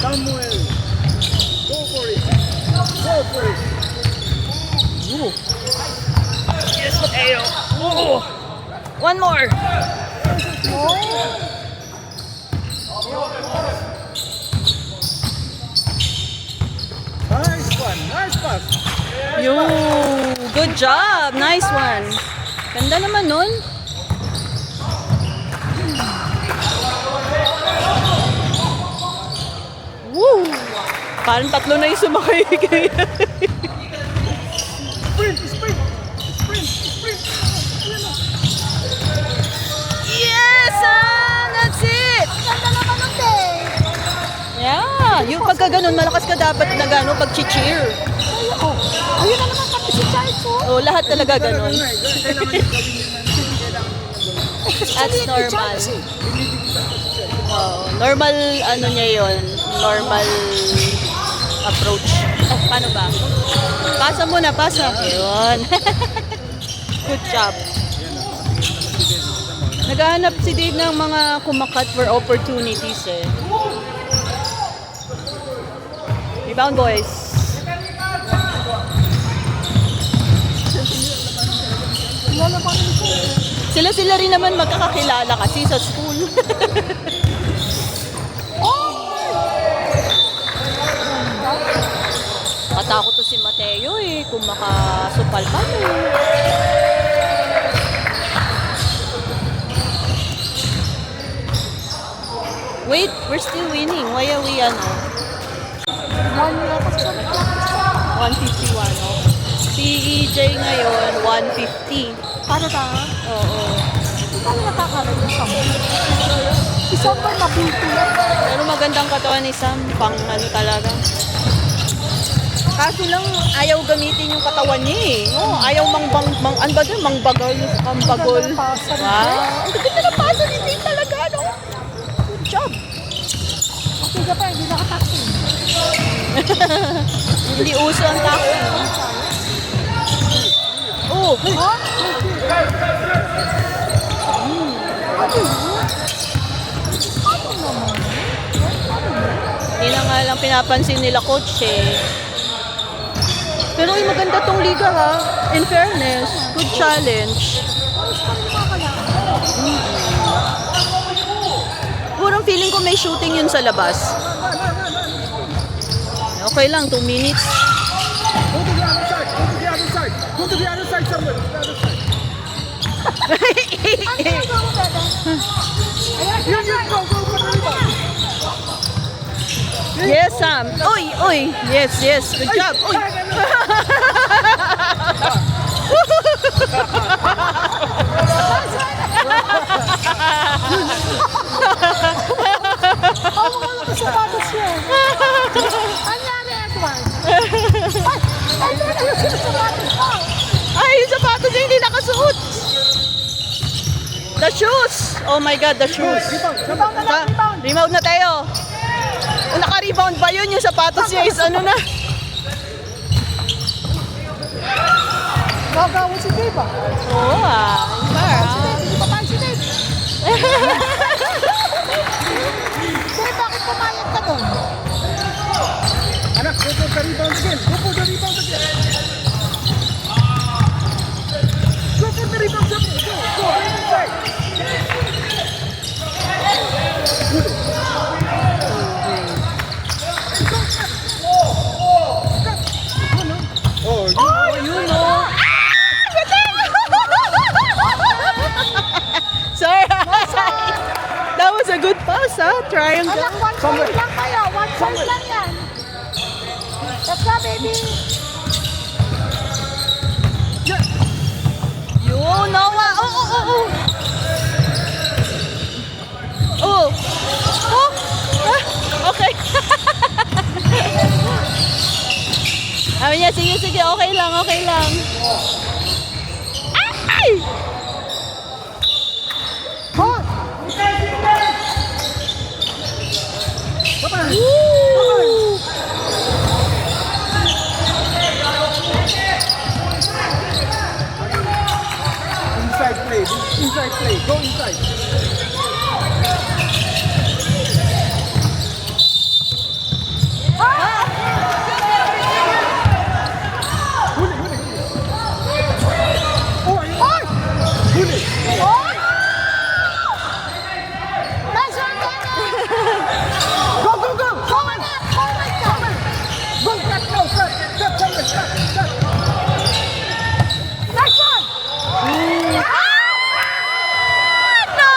Samuel. Go for it. Go for it. Ooh. Yes, Mateo. Ooh. One more. Nice one. Nice pass. Yo, good job. Nice one. Ganda naman nun. Woo! Parang tatlo na yung sumakay. Sprint. Sprint. Sprint. Sprint. Ayan o. Yes! That's it! Ganda naman ng day. Yeah! Yung pagka ganun, malakas ka dapat na gano'n pag-cheer. Ayun na naman kami si Charles. Oh, lahat talaga ganun. Kailangan yung gawin yun. That's normal. Oh, normal ano niya yon, normal approach. Oh, paano ba? Pasa muna, pasa. Yun. Good job. Naghahanap si Dave ng mga kumakat for opportunities eh. Rebound boys. Wala pa rin ito. Sila rin naman magkakakilala kasi sa school. Katakot to si Mateo eh, kung makasupal pa mo. Wait, we're still winning. Why are we ano? 151, oh. Si EJ ngayon, 150. Para ta? Oo. Paano nakakaroon yung Sam? Si Sam ba mabulto yan? Pero magandang katawan ni Sam, pang ano talaga. Kaso lang, ayaw gamitin yung katawan niya eh. No, ayaw ano ba dyan? Mangbagol, kambagol. Ang ganda ng pasa ni Wow. Dave. Ang ganda ng pasa ni Dave talaga, no? Good job. Okay ka pa, hindi nakataksi. Hindi uso ang tackle. Oh, Ha? hindi na nga lang pinapansin nila coach eh. Pero ay maganda tong liga ha. In fairness, good challenge. Purang feeling ko may shooting yun sa labas. Okay lang, 2 minutes. Go to the other side. Go to the other side. Go to the other side somewhere. The other side. Ano ginagawa mo, Bebe? Ayan, Yun, go for the rebound. Yes, Sam. Uy, uy. Yes, yes. Good job. Uy. Oh, mga nakasapatos yun. Anyari, Edward? Ay, doon na yung sapatos ko. Ay, yung sapatos niya hindi nakasuot. The shoes. Oh my God, the shoes. Rebound na lang, rebound. Rebound na tayo. Kung naka-rebound pa yun, yung sapatos niya is ano na. Gagawin si Dave, ah. Oo ah. Si Dave, hindi pa tayo si Dave. Dave, bakit pumayag ka doon? Anak, go for the rebound again. Go for the rebound again. Go for the rebound again. Go, go, right inside. Oh, you Oh, you know. Sorry. That was a good pass, ha? Triangle. Anak, one side lang kayo. One side lang yan. Let's go, baby. You know what? Oh, oh, oh, oh. Oh. Oh. Ah, okay. Sabi niya, sige, sige, okay lang, okay lang. Ay! Hold. Woo! inside play. Inside play. Go inside. Oh, huli. Hold. Nice one, Daniel. Go, go, go. Go, anak. Forward ka. Go, cut, no, cut, cut, somewhere, cut. Nice one. No!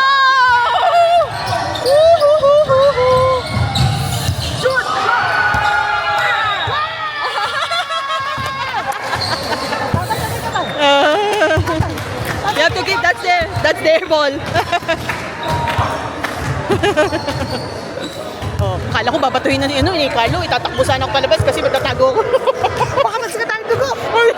Woo-hoo-hoo-hoo-hoo. Shoot! You have to keep that's their ball. Oh, akala ko babatuhin na ni Carlo, itatakbo sana ako palabas kasi magtatago ako. Baka magsaga tayo dugo. Ay,